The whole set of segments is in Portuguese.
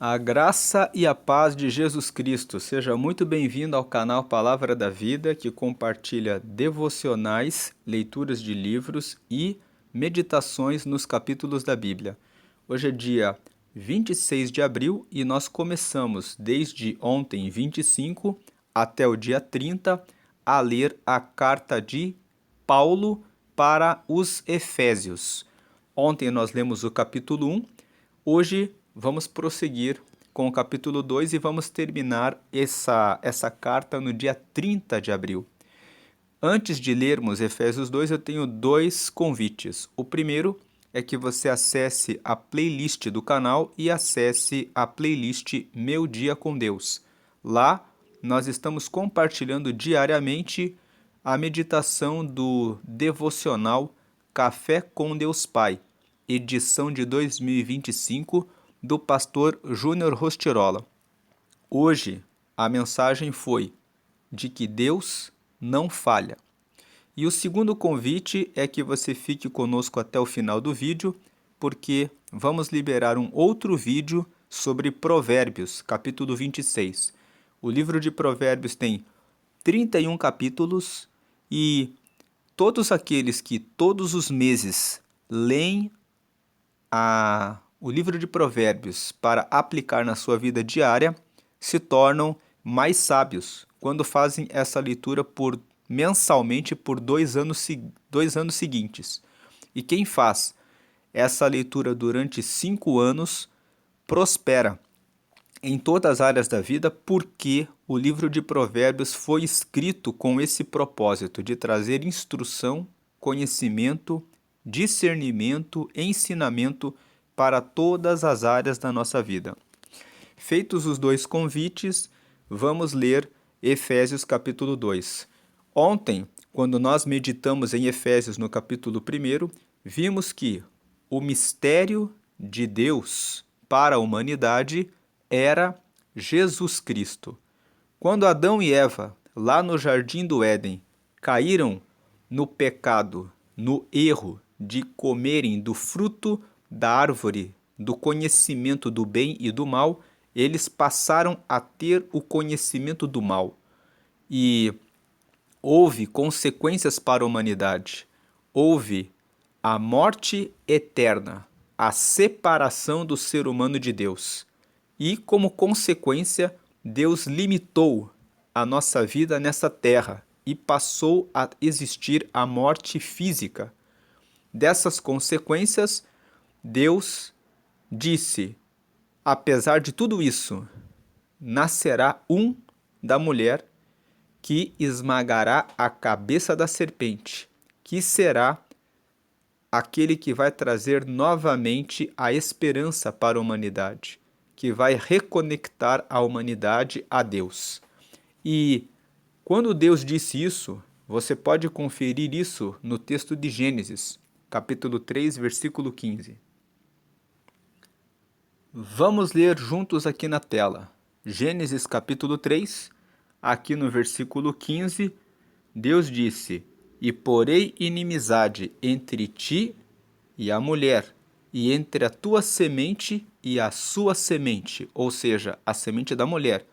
A graça e a paz de Jesus Cristo. Seja muito bem-vindo ao canal Palavra da Vida, que compartilha devocionais, leituras de livros e meditações nos capítulos da Bíblia. Hoje é dia 26 de abril e nós começamos desde ontem, 25, até o dia 30, a ler a carta de Paulo para os Efésios. Ontem nós lemos o capítulo 1, hoje vamos prosseguir com o capítulo 2 e vamos terminar essa carta no dia 30 de abril. Antes de lermos Efésios 2, eu tenho dois convites. O primeiro é que você acesse a playlist do canal e acesse a playlist Meu Dia com Deus. Lá nós estamos compartilhando diariamente a meditação do devocional Café com Deus Pai, edição de 2025, do pastor Júnior Rostirola. Hoje a mensagem foi de que Deus não falha. E o segundo convite é que você fique conosco até o final do vídeo, porque vamos liberar um outro vídeo sobre Provérbios, capítulo 26. O livro de Provérbios tem 31 capítulos e todos aqueles que todos os meses leem o livro de Provérbios para aplicar na sua vida diária se tornam mais sábios quando fazem essa leitura mensalmente por 2 anos seguintes. E quem faz essa leitura durante 5 anos prospera em todas as áreas da vida, porque o livro de Provérbios foi escrito com esse propósito de trazer instrução, conhecimento, discernimento, ensinamento para todas as áreas da nossa vida. Feitos os dois convites, vamos ler Efésios capítulo 2. Ontem, quando nós meditamos em Efésios no capítulo 1, vimos que o mistério de Deus para a humanidade era Jesus Cristo. Quando Adão e Eva, lá no Jardim do Éden, caíram no pecado, no erro de comerem do fruto da árvore do conhecimento do bem e do mal, eles passaram a ter o conhecimento do mal. E houve consequências para a humanidade. Houve a morte eterna, a separação do ser humano de Deus. E, como consequência, Deus limitou a nossa vida nessa terra e passou a existir a morte física. Dessas consequências, Deus disse: apesar de tudo isso, nascerá um da mulher que esmagará a cabeça da serpente, que será aquele que vai trazer novamente a esperança para a humanidade, que vai reconectar a humanidade a Deus. E quando Deus disse isso, você pode conferir isso no texto de Gênesis, capítulo 3, versículo 15. Vamos ler juntos aqui na tela. Gênesis capítulo 3, aqui no versículo 15, Deus disse: E porei inimizade entre ti e a mulher, e entre a tua semente e a sua semente, ou seja, a semente da mulher.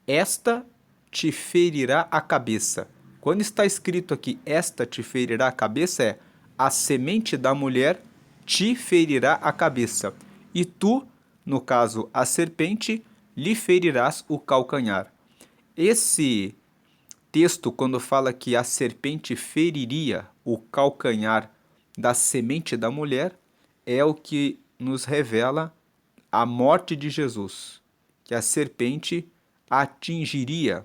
Esta te ferirá a cabeça. Quando está escrito aqui, esta te ferirá a cabeça, é a semente da mulher te ferirá a cabeça. E tu, no caso a serpente, lhe ferirás o calcanhar. Esse texto, quando fala que a serpente feriria o calcanhar da semente da mulher, é o que nos revela a morte de Jesus, que a serpente atingiria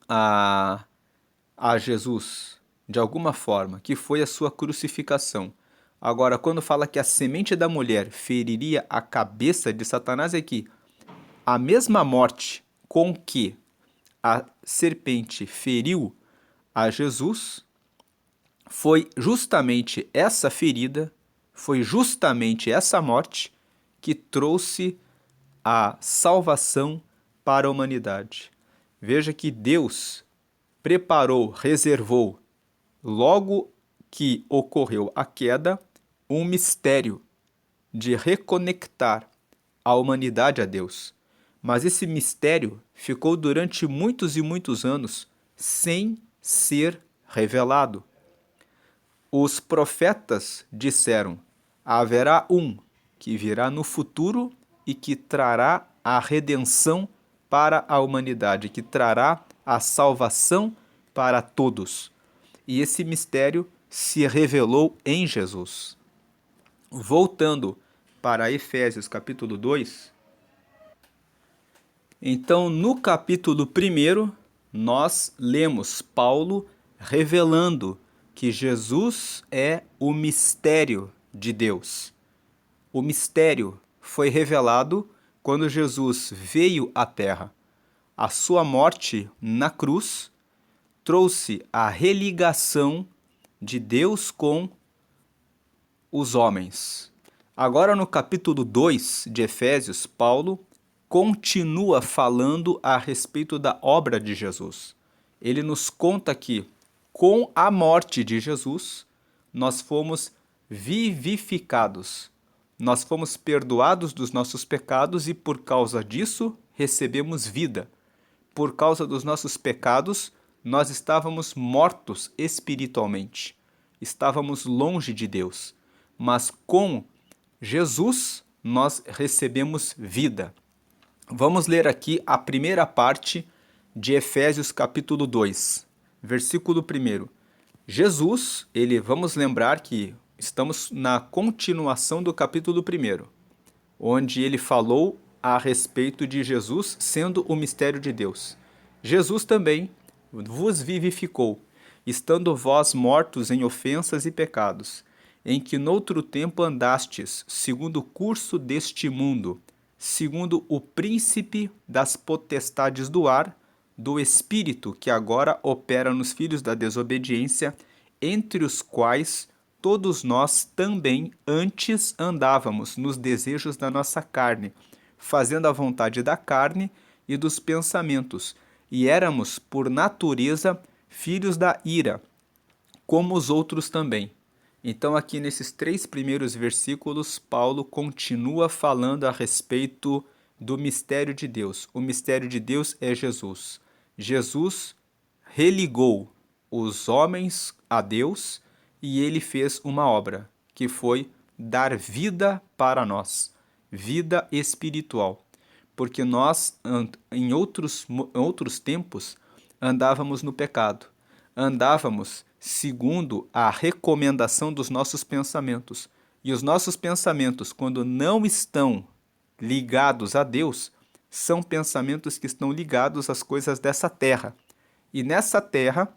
a Jesus de alguma forma, que foi a sua crucificação. Agora, quando fala que a semente da mulher feriria a cabeça de Satanás, é que a mesma morte com que a serpente feriu a Jesus foi justamente essa ferida, foi justamente essa morte que trouxe a salvação para a humanidade. Veja que Deus preparou, reservou, logo que ocorreu a queda, um mistério de reconectar a humanidade a Deus. Mas esse mistério ficou durante muitos e muitos anos sem ser revelado. Os profetas disseram: haverá um que virá no futuro e que trará a redenção para a humanidade, que trará a salvação para todos. E esse mistério se revelou em Jesus. Voltando para Efésios capítulo 2, então no capítulo 1 nós lemos Paulo revelando que Jesus é o mistério de Deus. O mistério foi revelado quando Jesus veio à Terra. A sua morte na cruz trouxe a religação de Deus com os homens. Agora, no capítulo 2 de Efésios, Paulo continua falando a respeito da obra de Jesus. Ele nos conta que, com a morte de Jesus, nós fomos vivificados. Nós fomos perdoados dos nossos pecados e, por causa disso, recebemos vida. Por causa dos nossos pecados, nós estávamos mortos espiritualmente. Estávamos longe de Deus. Mas com Jesus, nós recebemos vida. Vamos ler aqui a primeira parte de Efésios capítulo 2, versículo 1. Jesus, vamos lembrar que estamos na continuação do capítulo 1, onde ele falou a respeito de Jesus sendo o mistério de Deus. Jesus também vos vivificou, estando vós mortos em ofensas e pecados, em que noutro tempo andastes, segundo o curso deste mundo, segundo o príncipe das potestades do ar, do espírito que agora opera nos filhos da desobediência, entre os quais todos nós também antes andávamos nos desejos da nossa carne, fazendo a vontade da carne e dos pensamentos, e éramos, por natureza, filhos da ira, como os outros também. Então, aqui nesses 3 primeiros versículos, Paulo continua falando a respeito do mistério de Deus. O mistério de Deus é Jesus. Jesus religou os homens a Deus e ele fez uma obra, que foi dar vida para nós, vida espiritual. Porque nós, em outros tempos, andávamos no pecado, andávamos segundo a recomendação dos nossos pensamentos. E os nossos pensamentos, quando não estão ligados a Deus, são pensamentos que estão ligados às coisas dessa terra. E nessa terra,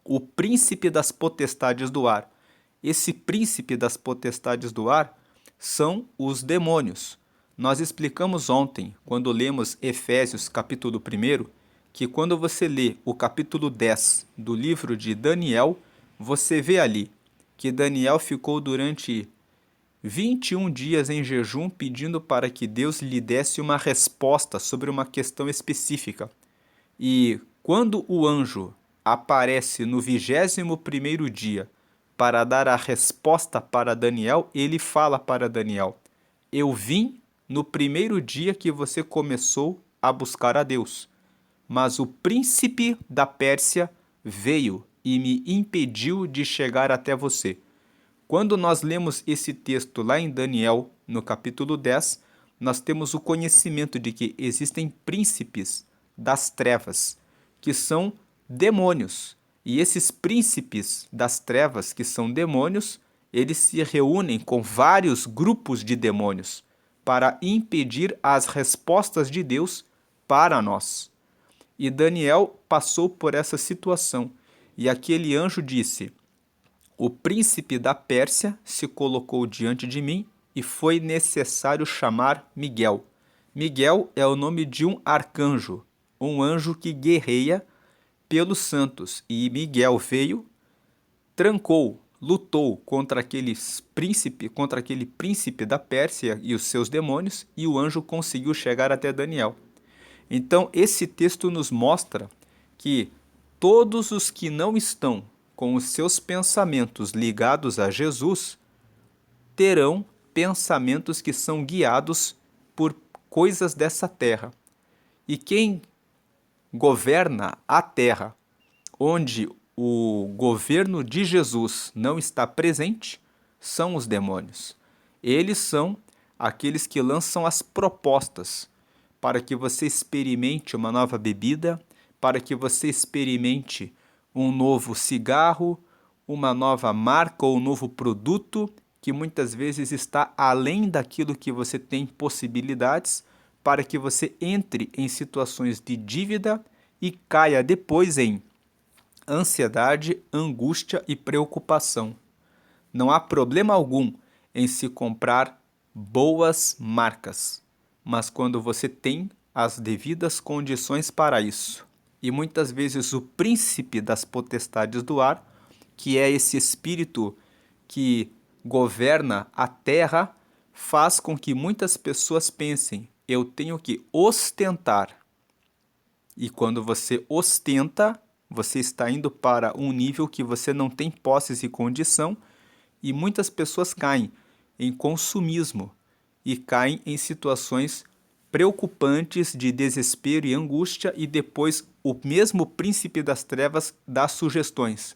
o príncipe das potestades do ar. Esse príncipe das potestades do ar são os demônios. Nós explicamos ontem, quando lemos Efésios capítulo 1, que quando você lê o capítulo 10 do livro de Daniel, você vê ali que Daniel ficou durante 21 dias em jejum pedindo para que Deus lhe desse uma resposta sobre uma questão específica. E quando o anjo aparece no 21º dia para dar a resposta para Daniel, ele fala para Daniel: eu vim no primeiro dia que você começou a buscar a Deus. Mas o príncipe da Pérsia veio e me impediu de chegar até você. Quando nós lemos esse texto lá em Daniel, no capítulo 10, nós temos o conhecimento de que existem príncipes das trevas, que são demônios. E esses príncipes das trevas, que são demônios, eles se reúnem com vários grupos de demônios para impedir as respostas de Deus para nós. E Daniel passou por essa situação. E aquele anjo disse: o príncipe da Pérsia se colocou diante de mim e foi necessário chamar Miguel. Miguel é o nome de um arcanjo, um anjo que guerreia pelos santos. E Miguel veio, trancou, lutou contra aquele príncipe da Pérsia e os seus demônios, e o anjo conseguiu chegar até Daniel. Então, esse texto nos mostra que todos os que não estão com os seus pensamentos ligados a Jesus terão pensamentos que são guiados por coisas dessa terra. E quem governa a terra, onde o governo de Jesus não está presente, são os demônios. Eles são aqueles que lançam as propostas para que você experimente uma nova bebida, para que você experimente um novo cigarro, uma nova marca ou um novo produto que muitas vezes está além daquilo que você tem possibilidades, para que você entre em situações de dívida e caia depois em ansiedade, angústia e preocupação. Não há problema algum em se comprar boas marcas, mas quando você tem as devidas condições para isso. E muitas vezes o príncipe das potestades do ar, que é esse espírito que governa a terra, faz com que muitas pessoas pensem: eu tenho que ostentar. E quando você ostenta, você está indo para um nível que você não tem posses e condição, e muitas pessoas caem em consumismo e caem em situações preocupantes de desespero e angústia, e depois o mesmo príncipe das trevas dá sugestões.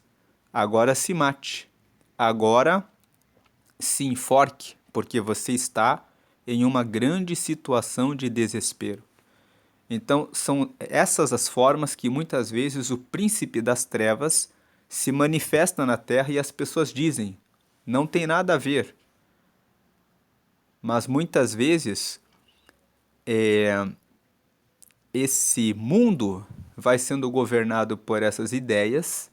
Agora se mate. Agora se enforque, porque você está em uma grande situação de desespero. Então, são essas as formas que muitas vezes o príncipe das trevas se manifesta na terra e as pessoas dizem: não tem nada a ver. Mas muitas vezes esse mundo vai sendo governado por essas ideias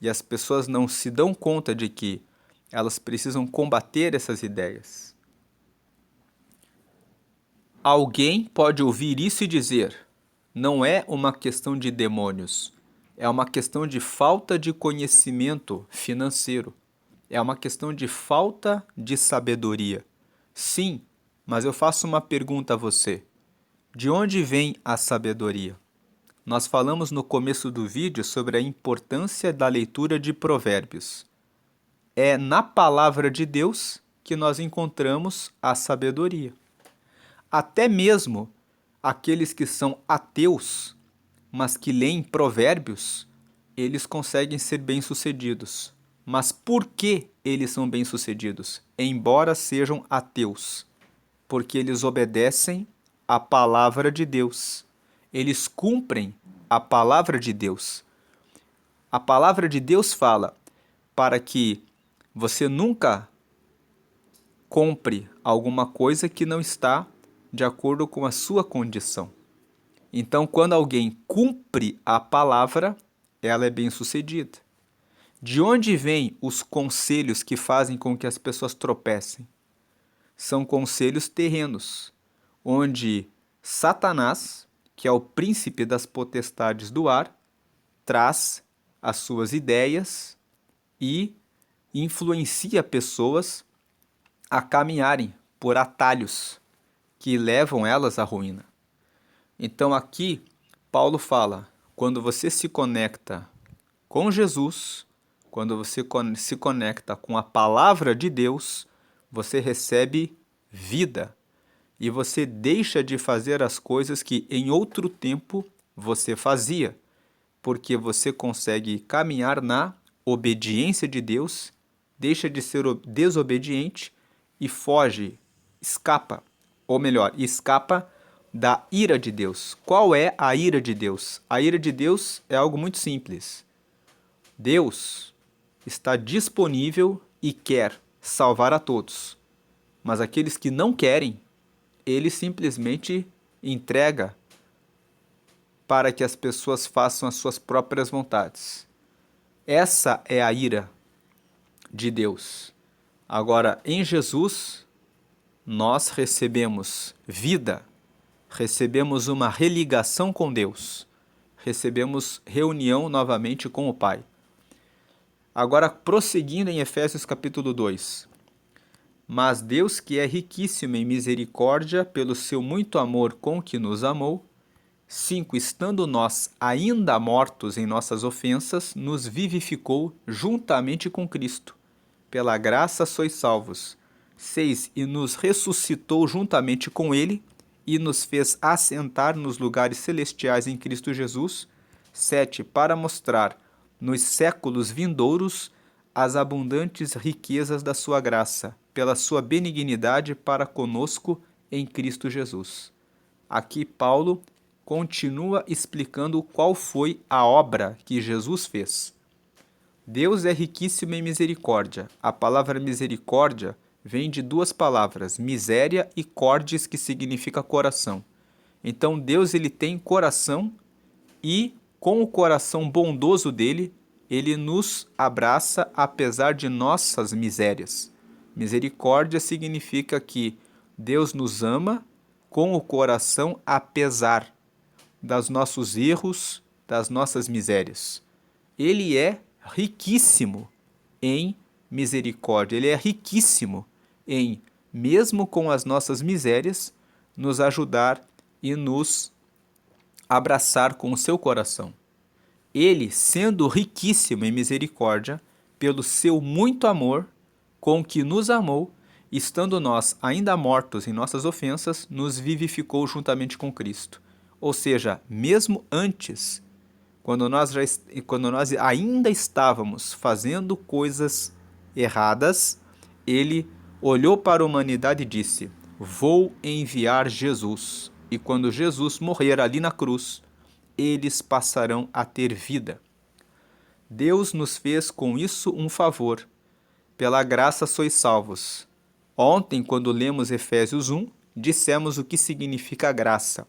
e as pessoas não se dão conta de que elas precisam combater essas ideias. Alguém pode ouvir isso e dizer: não é uma questão de demônios, é uma questão de falta de conhecimento financeiro, é uma questão de falta de sabedoria. Sim, mas eu faço uma pergunta a você: de onde vem a sabedoria? Nós falamos no começo do vídeo sobre a importância da leitura de Provérbios. É na palavra de Deus que nós encontramos a sabedoria. Até mesmo aqueles que são ateus, mas que leem Provérbios, eles conseguem ser bem-sucedidos. Mas por que eles são bem-sucedidos? Embora sejam ateus, porque eles obedecem a palavra de Deus. Eles cumprem a palavra de Deus. A palavra de Deus fala para que você nunca compre alguma coisa que não está de acordo com a sua condição. Então, quando alguém cumpre a palavra, ela é bem-sucedida. De onde vêm os conselhos que fazem com que as pessoas tropecem? São conselhos terrenos, onde Satanás, que é o príncipe das potestades do ar, traz as suas ideias e influencia pessoas a caminharem por atalhos que levam elas à ruína. Então aqui Paulo fala: quando você se conecta com Jesus, quando você se conecta com a palavra de Deus, você recebe vida e você deixa de fazer as coisas que em outro tempo você fazia, porque você consegue caminhar na obediência de Deus, deixa de ser desobediente e foge, escapa, ou melhor, escapa da ira de Deus. Qual é a ira de Deus? A ira de Deus é algo muito simples. Deus está disponível e quer salvar a todos, mas aqueles que não querem, ele simplesmente entrega para que as pessoas façam as suas próprias vontades. Essa é a ira de Deus. Agora, em Jesus, nós recebemos vida, recebemos uma religação com Deus, recebemos reunião novamente com o Pai. Agora, prosseguindo em Efésios capítulo 2. Mas Deus, que é riquíssimo em misericórdia, pelo seu muito amor com que nos amou, 5. Estando nós ainda mortos em nossas ofensas, nos vivificou juntamente com Cristo. Pela graça sois salvos. 6. E nos ressuscitou juntamente com Ele, e nos fez assentar nos lugares celestiais em Cristo Jesus. 7. Para mostrar nos séculos vindouros as abundantes riquezas da sua graça, pela sua benignidade para conosco em Cristo Jesus. Aqui Paulo continua explicando qual foi a obra que Jesus fez. Deus é riquíssimo em misericórdia. A palavra misericórdia vem de duas palavras, miséria e cordes, que significa coração. Então Deus ele tem coração e com o coração bondoso dele, ele nos abraça apesar de nossas misérias. Misericórdia significa que Deus nos ama com o coração apesar dos nossos erros, das nossas misérias. Ele é riquíssimo em misericórdia, ele é riquíssimo em, mesmo com as nossas misérias, nos ajudar e nos abraçar com o seu coração. Ele, sendo riquíssimo em misericórdia, pelo seu muito amor, com que nos amou, estando nós ainda mortos em nossas ofensas, nos vivificou juntamente com Cristo. Ou seja, mesmo antes, quando nós ainda estávamos fazendo coisas erradas, ele olhou para a humanidade e disse: vou enviar Jesus. E quando Jesus morrer ali na cruz, eles passarão a ter vida. Deus nos fez com isso um favor. Pela graça sois salvos. Ontem, quando lemos Efésios 1, dissemos o que significa graça.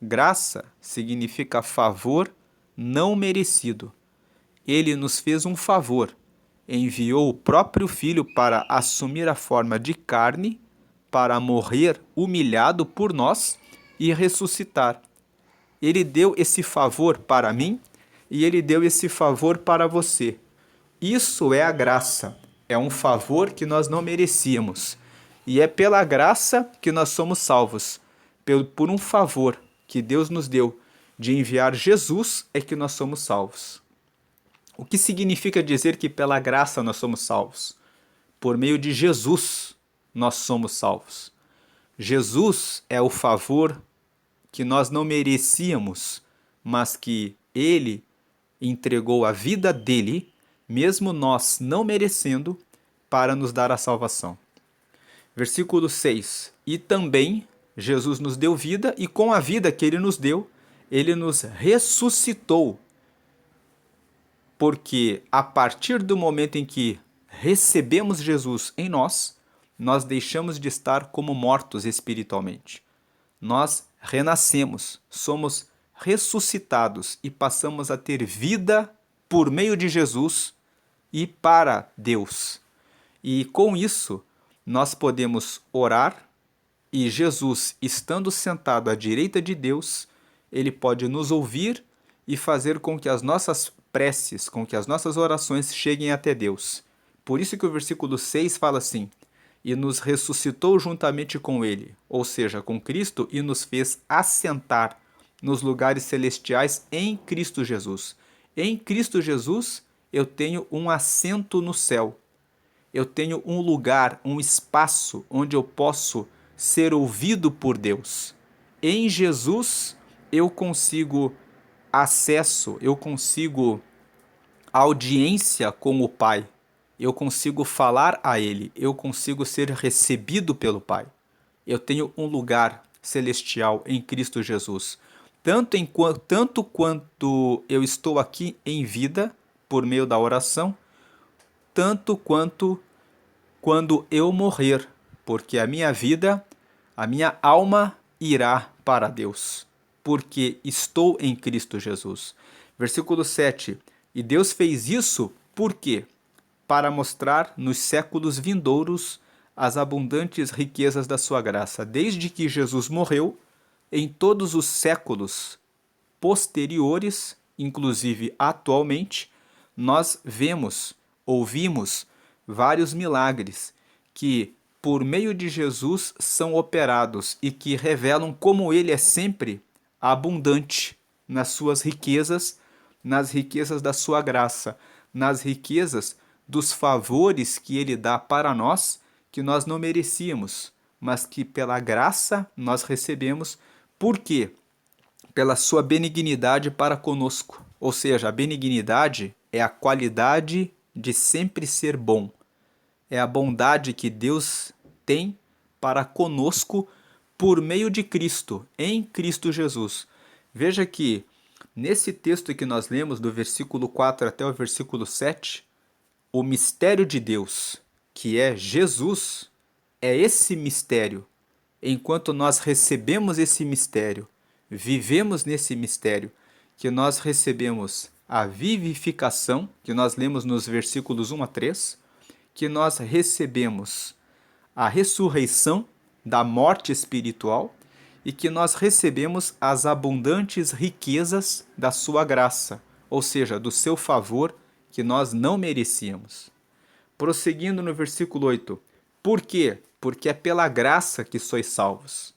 Graça significa favor não merecido. Ele nos fez um favor. Enviou o próprio Filho para assumir a forma de carne, para morrer humilhado por nós e ressuscitar. Ele deu esse favor para mim e ele deu esse favor para você. Isso é a graça. É um favor que nós não merecíamos. E é pela graça que nós somos salvos. Por um favor que Deus nos deu de enviar Jesus é que nós somos salvos. O que significa dizer que pela graça nós somos salvos? Por meio de Jesus nós somos salvos. Jesus é o favor que nós não merecíamos, mas que Ele entregou a vida dele, mesmo nós não merecendo, para nos dar a salvação. Versículo 6. E também Jesus nos deu vida, e com a vida que Ele nos deu, Ele nos ressuscitou. Porque a partir do momento em que recebemos Jesus em nós, nós deixamos de estar como mortos espiritualmente. Nós renascemos, somos ressuscitados e passamos a ter vida por meio de Jesus e para Deus. E com isso, nós podemos orar e Jesus, estando sentado à direita de Deus, ele pode nos ouvir e fazer com que as nossas preces, com que as nossas orações cheguem até Deus. Por isso que o versículo 6 fala assim: e nos ressuscitou juntamente com ele, ou seja, com Cristo, e nos fez assentar nos lugares celestiais em Cristo Jesus. Em Cristo Jesus, eu tenho um assento no céu. Eu tenho um lugar, um espaço onde eu posso ser ouvido por Deus. Em Jesus, eu consigo acesso, eu consigo audiência com o Pai. Eu consigo falar a Ele, eu consigo ser recebido pelo Pai. Eu tenho um lugar celestial em Cristo Jesus. Tanto quanto eu estou aqui em vida, por meio da oração, tanto quanto quando eu morrer, porque a minha vida, a minha alma irá para Deus, porque estou em Cristo Jesus. Versículo 7. E Deus fez isso por quê? Para mostrar nos séculos vindouros as abundantes riquezas da sua graça. Desde que Jesus morreu, em todos os séculos posteriores, inclusive atualmente, nós vemos, ouvimos vários milagres que, por meio de Jesus, são operados e que revelam como ele é sempre abundante nas suas riquezas, nas riquezas da sua graça, nas riquezas dos favores que ele dá para nós, que nós não merecíamos, mas que pela graça nós recebemos. Por quê? Pela sua benignidade para conosco. Ou seja, a benignidade é a qualidade de sempre ser bom. É a bondade que Deus tem para conosco por meio de Cristo, em Cristo Jesus. Veja que nesse texto que nós lemos, do versículo 4 até o versículo 7, o mistério de Deus, que é Jesus, é esse mistério. Enquanto nós recebemos esse mistério, vivemos nesse mistério, que nós recebemos a vivificação, que nós lemos nos versículos 1 a 3, que nós recebemos a ressurreição da morte espiritual e que nós recebemos as abundantes riquezas da sua graça, ou seja, do seu favor que nós não merecíamos. Prosseguindo no versículo 8. Por quê? Porque é pela graça que sois salvos,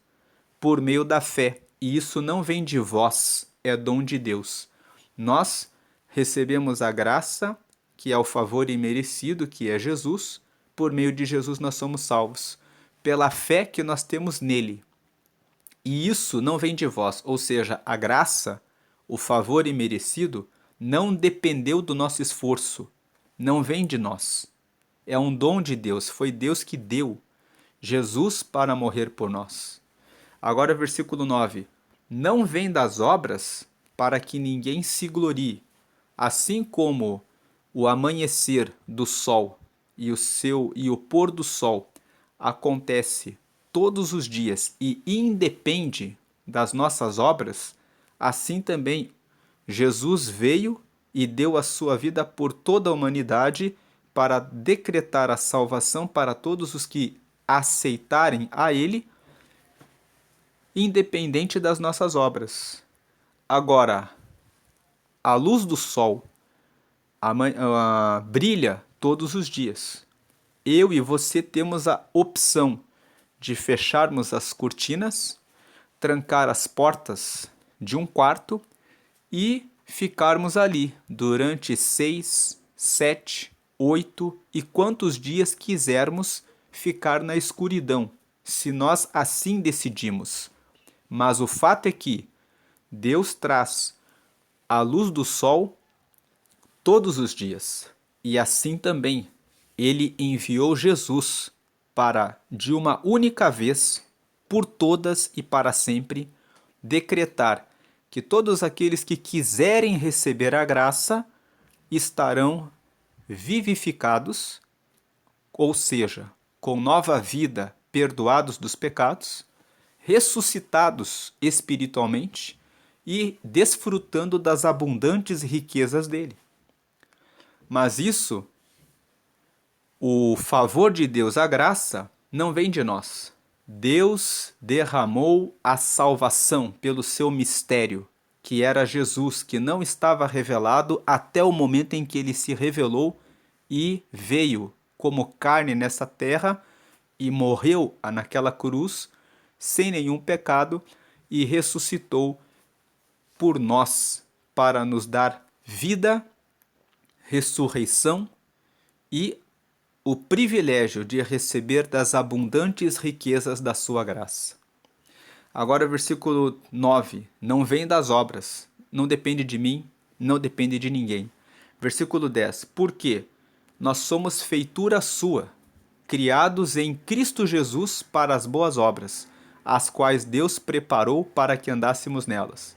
por meio da fé, e isso não vem de vós, é dom de Deus. Nós recebemos a graça, que é o favor imerecido, que é Jesus. Por meio de Jesus nós somos salvos, pela fé que nós temos nele. E isso não vem de vós, ou seja, a graça, o favor imerecido, não dependeu do nosso esforço, não vem de nós. É um dom de Deus, foi Deus que deu Jesus para morrer por nós. Agora, versículo 9. Não vem das obras para que ninguém se glorie, assim como o amanhecer do sol e o pôr do sol acontece todos os dias e independe das nossas obras, assim também Jesus veio e deu a sua vida por toda a humanidade para decretar a salvação para todos os que aceitarem a Ele, independente das nossas obras. Agora, a luz do sol brilha todos os dias. Eu e você temos a opção de fecharmos as cortinas, trancar as portas de um quarto e ficarmos ali durante 6, 7, 8 e quantos dias quisermos ficar na escuridão, se nós assim decidimos. Mas o fato é que Deus traz a luz do sol todos os dias. E assim também ele enviou Jesus para, de uma única vez, por todas e para sempre, decretar que todos aqueles que quiserem receber a graça estarão vivificados, ou seja, com nova vida, perdoados dos pecados, ressuscitados espiritualmente e desfrutando das abundantes riquezas dele. Mas isso, o favor de Deus, a graça, não vem de nós. Deus derramou a salvação pelo seu mistério, que era Jesus, que não estava revelado até o momento em que ele se revelou e veio como carne nessa terra e morreu naquela cruz sem nenhum pecado e ressuscitou por nós para nos dar vida, ressurreição e o privilégio de receber das abundantes riquezas da sua graça. Agora, versículo 9. Não vem das obras, não depende de mim, não depende de ninguém. Versículo 10. Porque nós somos feitura sua, criados em Cristo Jesus para as boas obras, as quais Deus preparou para que andássemos nelas.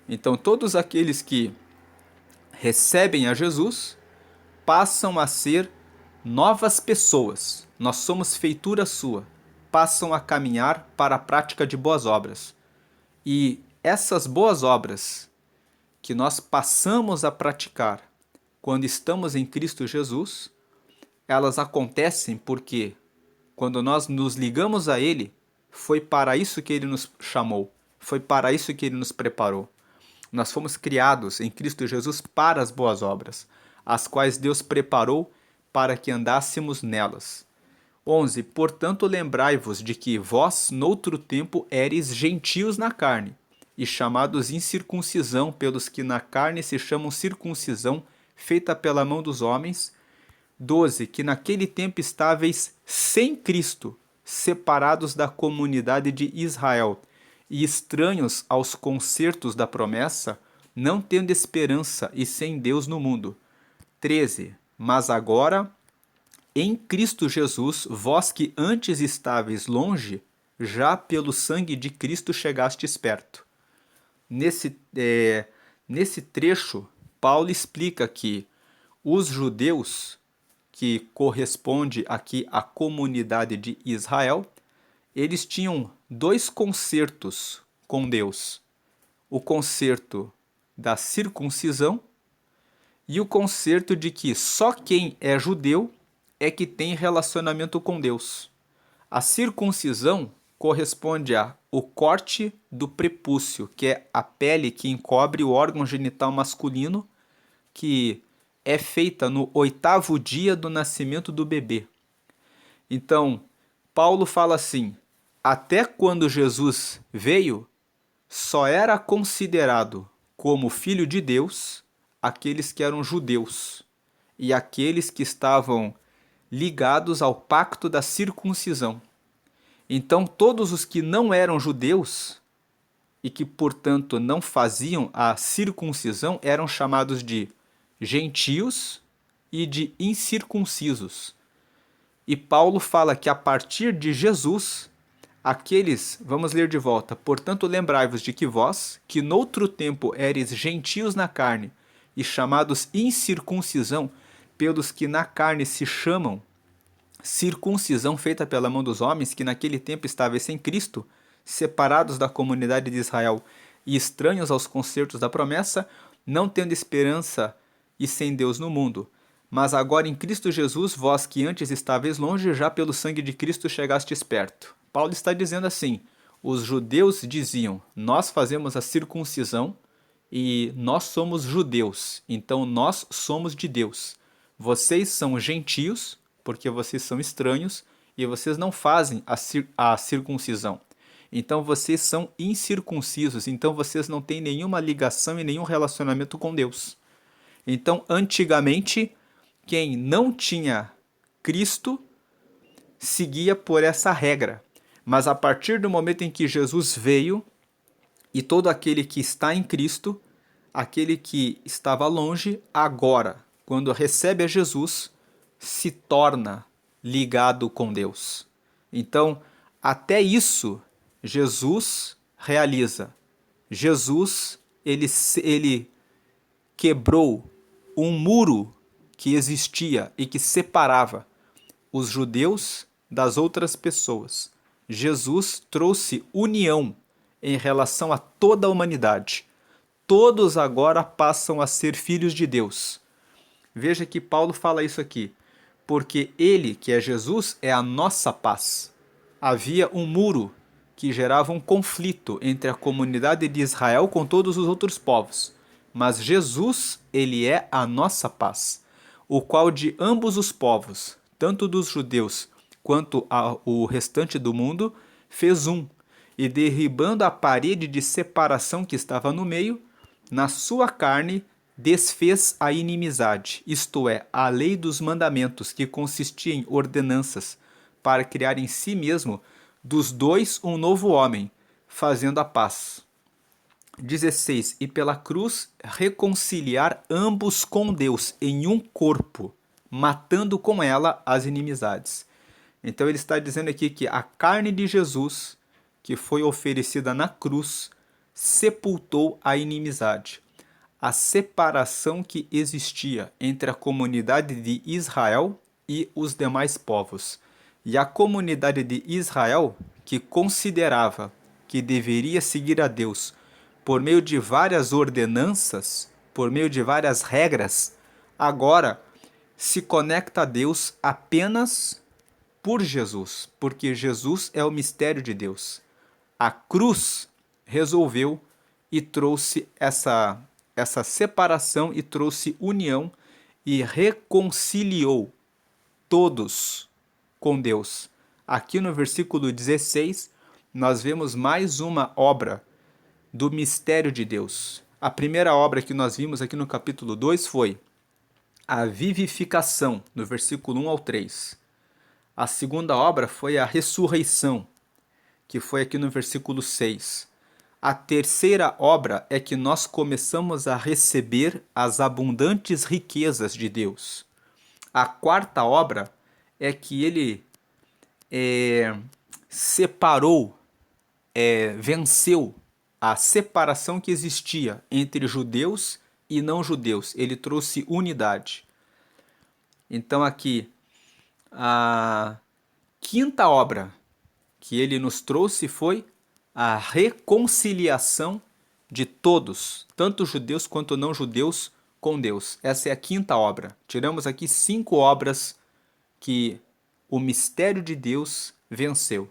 Então, todos aqueles que recebem a Jesus passam a ser novas pessoas. Nós somos feitura sua. Passam a caminhar para a prática de boas obras. E essas boas obras que nós passamos a praticar quando estamos em Cristo Jesus, elas acontecem porque quando nós nos ligamos a Ele, foi para isso que Ele nos chamou. Foi para isso que Ele nos preparou. Nós fomos criados em Cristo Jesus para as boas obras, as quais Deus preparou para que andássemos nelas. 11. Portanto, lembrai-vos de que vós, noutro tempo, éreis gentios na carne, e chamados incircuncisão pelos que na carne se chamam circuncisão, feita pela mão dos homens. 12. Que naquele tempo estáveis sem Cristo, separados da comunidade de Israel e estranhos aos concertos da promessa, não tendo esperança e sem Deus no mundo. 13. Mas agora, em Cristo Jesus, vós que antes estáveis longe, já pelo sangue de Cristo chegastes perto. Nesse trecho, Paulo explica que os judeus, que corresponde aqui à comunidade de Israel, eles tinham dois concertos com Deus. O concerto da circuncisão e o concerto de que só quem é judeu é que tem relacionamento com Deus. A circuncisão corresponde ao corte do prepúcio, que é a pele que encobre o órgão genital masculino, que é feita no 8º dia do nascimento do bebê. Então, Paulo fala assim: até quando Jesus veio, só era considerado como filho de Deus aqueles que eram judeus e aqueles que estavam ligados ao pacto da circuncisão. Então, todos os que não eram judeus e que, portanto, não faziam a circuncisão eram chamados de gentios e de incircuncisos. E Paulo fala que a partir de Jesus, vamos ler de volta, portanto lembrai-vos de que vós, que noutro tempo éreis gentios na carne e chamados incircuncisão, pelos que na carne se chamam circuncisão feita pela mão dos homens, que naquele tempo estavam sem Cristo, separados da comunidade de Israel e estranhos aos concertos da promessa, não tendo esperança e sem Deus no mundo. Mas agora em Cristo Jesus, vós que antes estáveis longe, já pelo sangue de Cristo chegastes perto. Paulo está dizendo assim: os judeus diziam, nós fazemos a circuncisão e nós somos judeus, então nós somos de Deus. Vocês são gentios, porque vocês são estranhos e vocês não fazem a circuncisão. Então vocês são incircuncisos, então vocês não têm nenhuma ligação e nenhum relacionamento com Deus. Então, antigamente, quem não tinha Cristo seguia por essa regra. Mas a partir do momento em que Jesus veio, e todo aquele que está em Cristo, aquele que estava longe, agora, quando recebe a Jesus, se torna ligado com Deus. Então, até isso, Jesus realiza. Jesus, ele quebrou um muro que existia e que separava os judeus das outras pessoas. Jesus trouxe união em relação a toda a humanidade. Todos agora passam a ser filhos de Deus. Veja que Paulo fala isso aqui, porque ele, que é Jesus, é a nossa paz. Havia um muro que gerava um conflito entre a comunidade de Israel com todos os outros povos. Mas Jesus, ele é a nossa paz, o qual de ambos os povos, tanto dos judeus quanto o restante do mundo, fez um, e derribando a parede de separação que estava no meio, na sua carne desfez a inimizade, isto é, a lei dos mandamentos, que consistia em ordenanças, para criar em si mesmo dos dois um novo homem, fazendo a paz. 16. E pela cruz reconciliar ambos com Deus em um corpo, matando com ela as inimizades. Então ele está dizendo aqui que a carne de Jesus, que foi oferecida na cruz, sepultou a inimizade. A separação que existia entre a comunidade de Israel e os demais povos. E a comunidade de Israel, que considerava que deveria seguir a Deus por meio de várias ordenanças, por meio de várias regras, agora se conecta a Deus apenas por Jesus, porque Jesus é o mistério de Deus. A cruz resolveu e trouxe essa separação e trouxe união e reconciliou todos com Deus. Aqui no versículo 16, nós vemos mais uma obra do mistério de Deus. A primeira obra que nós vimos aqui no capítulo 2 foi a vivificação, no versículo 1 ao 3. A segunda obra foi a ressurreição, que foi aqui no versículo 6. A terceira obra é que nós começamos a receber as abundantes riquezas de Deus. A quarta obra é que ele separou, venceu a separação que existia entre judeus e não judeus. Ele trouxe unidade. Então aqui, a quinta obra que ele nos trouxe foi a reconciliação de todos, tanto judeus quanto não judeus, com Deus. Essa é a quinta obra. Tiramos aqui 5 obras que o mistério de Deus venceu.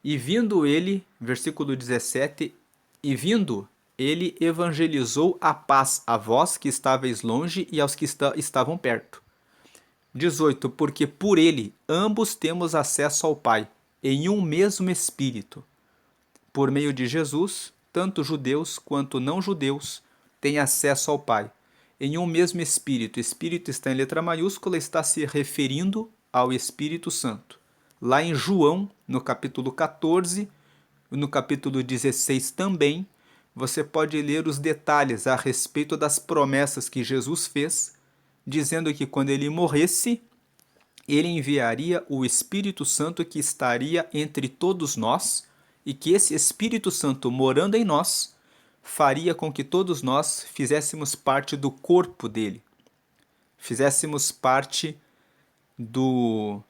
E vindo ele, versículo 17, e vindo ele evangelizou a paz a vós que estáveis longe e aos que estavam perto. 18. Porque por ele ambos temos acesso ao Pai, em um mesmo Espírito. Por meio de Jesus, tanto judeus quanto não judeus têm acesso ao Pai, em um mesmo Espírito. Espírito está em letra maiúscula, está se referindo ao Espírito Santo. Lá em João, no capítulo 14, no capítulo 16 também, você pode ler os detalhes a respeito das promessas que Jesus fez, dizendo que quando ele morresse, ele enviaria o Espírito Santo que estaria entre todos nós e que esse Espírito Santo morando em nós faria com que todos nós fizéssemos parte do corpo dele, fizéssemos parte do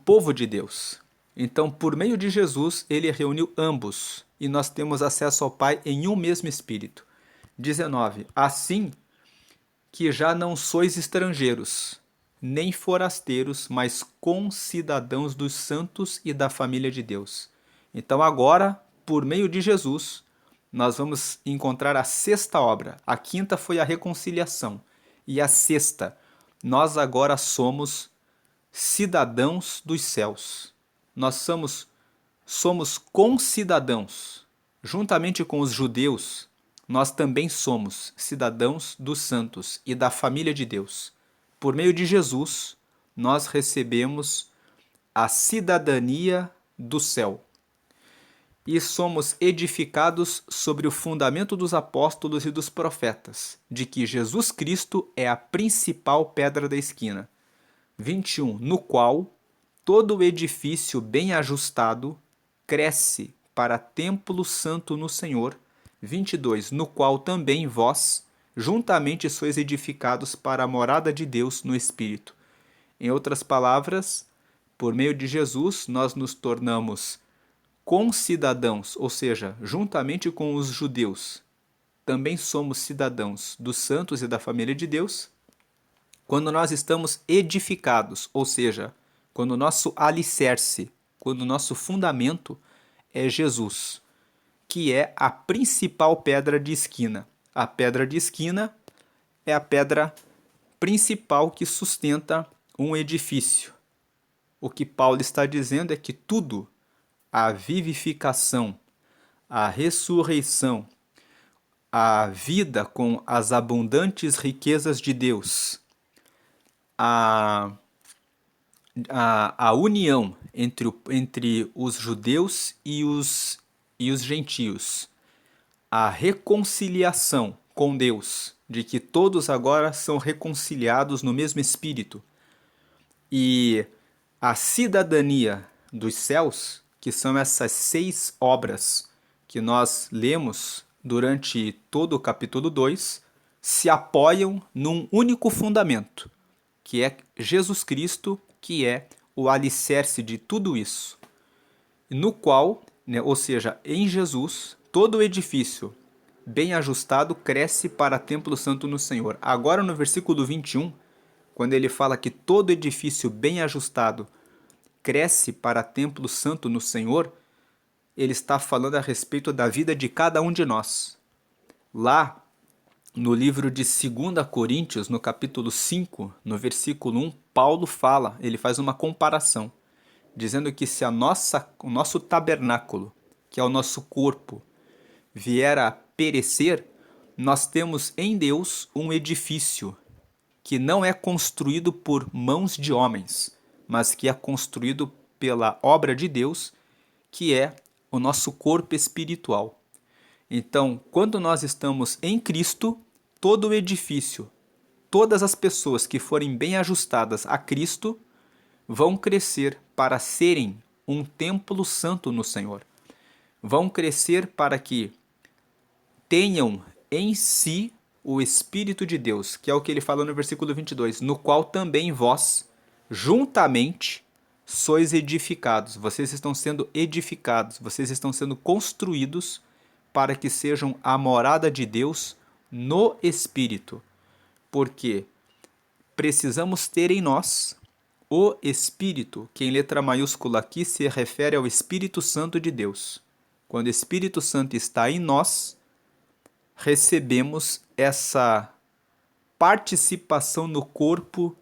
povo de Deus. Então, por meio de Jesus, ele reuniu ambos e nós temos acesso ao Pai em um mesmo Espírito. 19. Assim que já não sois estrangeiros, nem forasteiros, mas concidadãos dos santos e da família de Deus. Então agora, por meio de Jesus, nós vamos encontrar a sexta obra. A quinta foi a reconciliação. E a sexta, nós agora somos cidadãos dos céus. Nós somos concidadãos. Juntamente com os judeus, nós também somos cidadãos dos santos e da família de Deus. Por meio de Jesus, nós recebemos a cidadania do céu. E somos edificados sobre o fundamento dos apóstolos e dos profetas, de que Jesus Cristo é a principal pedra da esquina. 21. No qual todo o edifício bem ajustado cresce para templo santo no Senhor. 22. No qual também vós, juntamente sois edificados para a morada de Deus no Espírito. Em outras palavras, por meio de Jesus, nós nos tornamos concidadãos, ou seja, juntamente com os judeus, também somos cidadãos dos santos e da família de Deus, quando nós estamos edificados, ou seja, quando o nosso alicerce, quando o nosso fundamento é Jesus, que é a principal pedra de esquina. A pedra de esquina é a pedra principal que sustenta um edifício. O que Paulo está dizendo é que tudo, a vivificação, a ressurreição, a vida com as abundantes riquezas de Deus, a união entre os judeus e os gentios, a reconciliação com Deus, de que todos agora são reconciliados no mesmo Espírito, e a cidadania dos céus, que são essas 6 obras que nós lemos durante todo o capítulo 2, se apoiam num único fundamento, que é Jesus Cristo, que é o alicerce de tudo isso, no qual, ou seja, em Jesus, todo o edifício bem ajustado cresce para templo santo no Senhor. Agora no versículo 21, quando ele fala que todo edifício bem ajustado cresce para templo santo no Senhor, ele está falando a respeito da vida de cada um de nós. Lá, no livro de 2 Coríntios, no capítulo 5, no versículo 1, Paulo fala, ele faz uma comparação, dizendo que se o nosso tabernáculo, que é o nosso corpo, vier a perecer, nós temos em Deus um edifício que não é construído por mãos de homens, mas que é construído pela obra de Deus, que é o nosso corpo espiritual. Então, quando nós estamos em Cristo, todo o edifício, todas as pessoas que forem bem ajustadas a Cristo, vão crescer para serem um templo santo no Senhor. Vão crescer para que tenham em si o Espírito de Deus, que é o que ele fala no versículo 22, no qual também vós, juntamente, sois edificados. Vocês estão sendo edificados, vocês estão sendo construídos para que sejam a morada de Deus no Espírito. Porque precisamos ter em nós o Espírito, que em letra maiúscula aqui se refere ao Espírito Santo de Deus. Quando o Espírito Santo está em nós, recebemos essa participação no corpo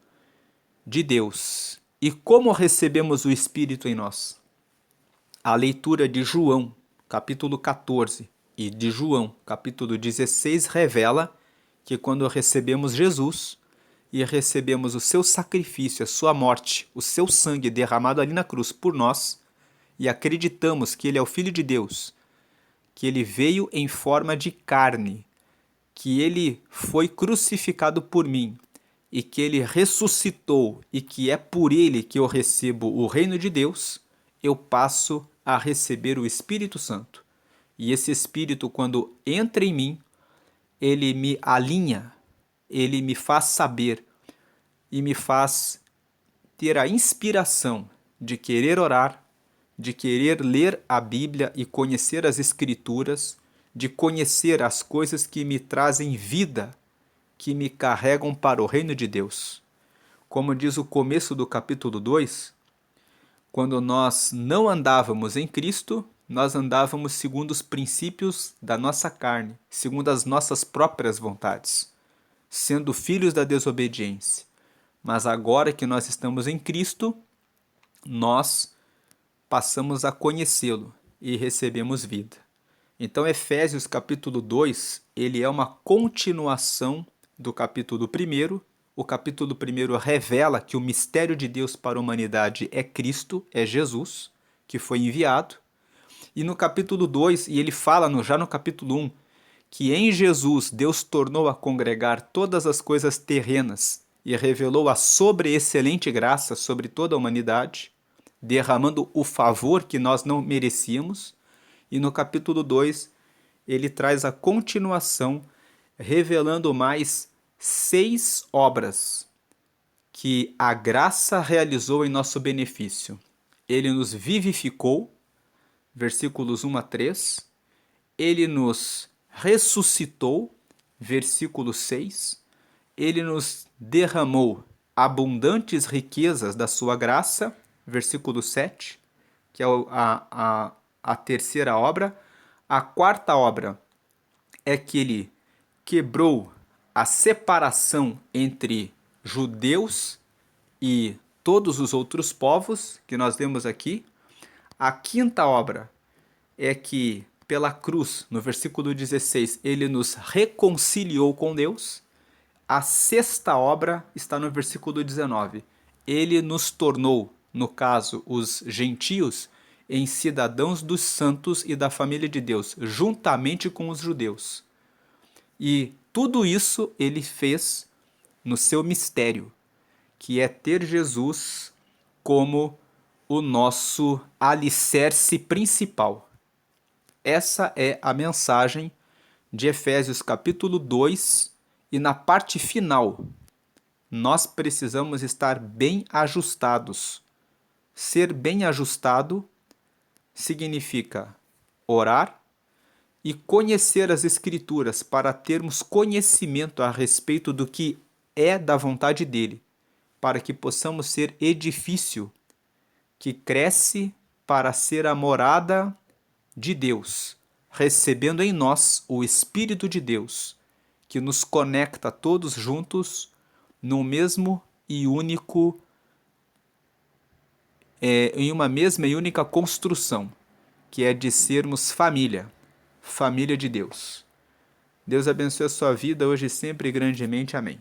de Deus. E como recebemos o Espírito em nós? A leitura de João, capítulo 14, e de João, capítulo 16, revela que quando recebemos Jesus e recebemos o seu sacrifício, a sua morte, o seu sangue derramado ali na cruz por nós, e acreditamos que ele é o Filho de Deus, que ele veio em forma de carne, que ele foi crucificado por mim e que ele ressuscitou e que é por ele que eu recebo o reino de Deus, eu passo a receber o Espírito Santo. E esse Espírito, quando entra em mim, ele me alinha, ele me faz saber e me faz ter a inspiração de querer orar, de querer ler a Bíblia e conhecer as Escrituras, de conhecer as coisas que me trazem vida, que me carregam para o reino de Deus. Como diz o começo do capítulo 2, quando nós não andávamos em Cristo, nós andávamos segundo os princípios da nossa carne, segundo as nossas próprias vontades, sendo filhos da desobediência. Mas agora que nós estamos em Cristo, nós passamos a conhecê-lo e recebemos vida. Então, Efésios capítulo 2, ele é uma continuação do capítulo 1. O capítulo 1 revela que o mistério de Deus para a humanidade é Cristo, é Jesus, que foi enviado. E no capítulo 2, e ele fala já no capítulo 1, que em Jesus Deus tornou a congregar todas as coisas terrenas e revelou a sobreexcelente graça sobre toda a humanidade, derramando o favor que nós não merecíamos. E no capítulo 2, ele traz a continuação, revelando mais 6 obras que a graça realizou em nosso benefício. Ele nos vivificou, versículos 1 a 3. Ele nos ressuscitou, versículo 6. Ele nos derramou abundantes riquezas da sua graça, versículo 7, que é a terceira obra. A quarta obra é que ele quebrou a separação entre judeus e todos os outros povos, que nós vemos aqui. A quinta obra é que, pela cruz, no versículo 16, ele nos reconciliou com Deus. A sexta obra está no versículo 19. Ele nos tornou, no caso, os gentios, em cidadãos dos santos e da família de Deus, juntamente com os judeus. E tudo isso ele fez no seu mistério, que é ter Jesus como o nosso alicerce principal. Essa é a mensagem de Efésios capítulo 2, e na parte final, nós precisamos estar bem ajustados. Ser bem ajustado significa orar e conhecer as Escrituras para termos conhecimento a respeito do que é da vontade dele, para que possamos ser edifício que cresce para ser a morada de Deus, recebendo em nós o Espírito de Deus, que nos conecta todos juntos no mesmo e único, em uma mesma e única construção, que é de sermos família de Deus. Deus abençoe a sua vida hoje e sempre grandemente. Amém.